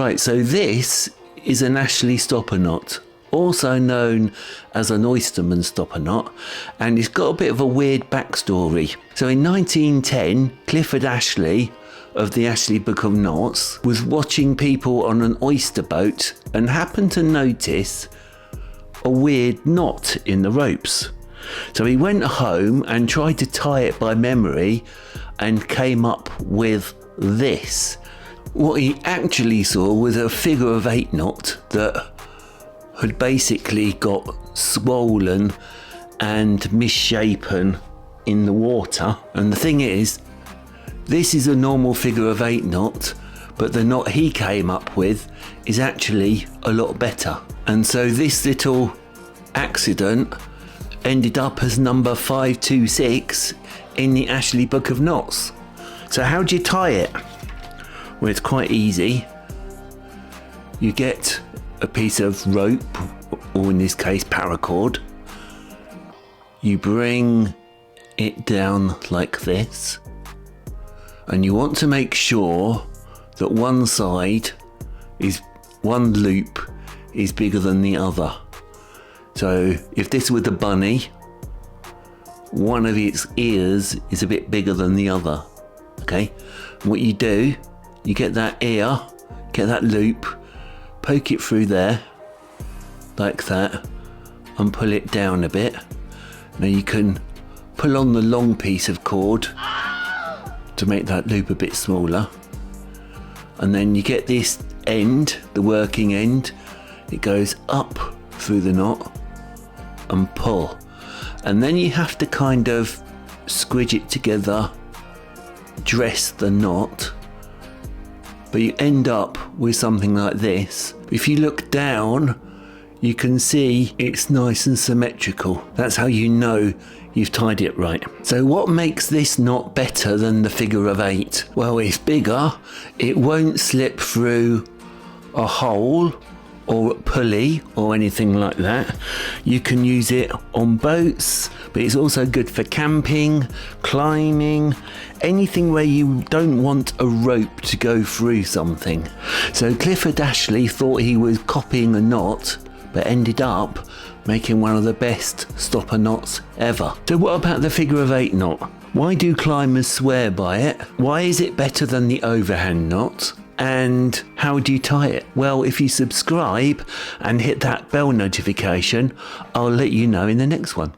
Right, so this is an Ashley stopper knot, also known as an Oysterman stopper knot, and it's got a bit of a weird backstory. So in 1910, Clifford Ashley of the Ashley Book of Knots was watching people on an oyster boat and happened to notice a weird knot in the ropes. So he went home and tried to tie it by memory and came up with this. What he actually saw was a figure of 8 knot that had basically got swollen and misshapen in the water. And the thing is, this is a normal figure of 8 knot, but the knot he came up with is actually a lot better. And so this little accident ended up as number 526 in the Ashley Book of Knots. So how do you tie it? Well, it's quite easy. You get a piece of rope, or in this case paracord. You bring it down like this, and you want to make sure that one loop is bigger than the other. So if this were the bunny, one of its ears is a bit bigger than the other. Okay, and what you do, you get that ear, get that loop, poke it through there like that and pull it down a bit. Now you can pull on the long piece of cord to make that loop a bit smaller, and then you get this end, the working end, it goes up through the knot and pull, and then you have to kind of squidge it together, dress the knot, but you end up with something like this. If you look down, you can see it's nice and symmetrical. That's how you know you've tied it right. So what makes this knot better than the figure of 8? Well, it's bigger, it won't slip through a hole or a pulley or anything like that. You can use it on boats, but it's also good for camping, climbing, anything where you don't want a rope to go through something. So Clifford Ashley thought he was copying a knot, but ended up making one of the best stopper knots ever. So what about the figure of 8 knot? Why do climbers swear by it? Why is it better than the overhand knot? And how do you tie it? Well, if you subscribe and hit that bell notification, I'll let you know in the next one.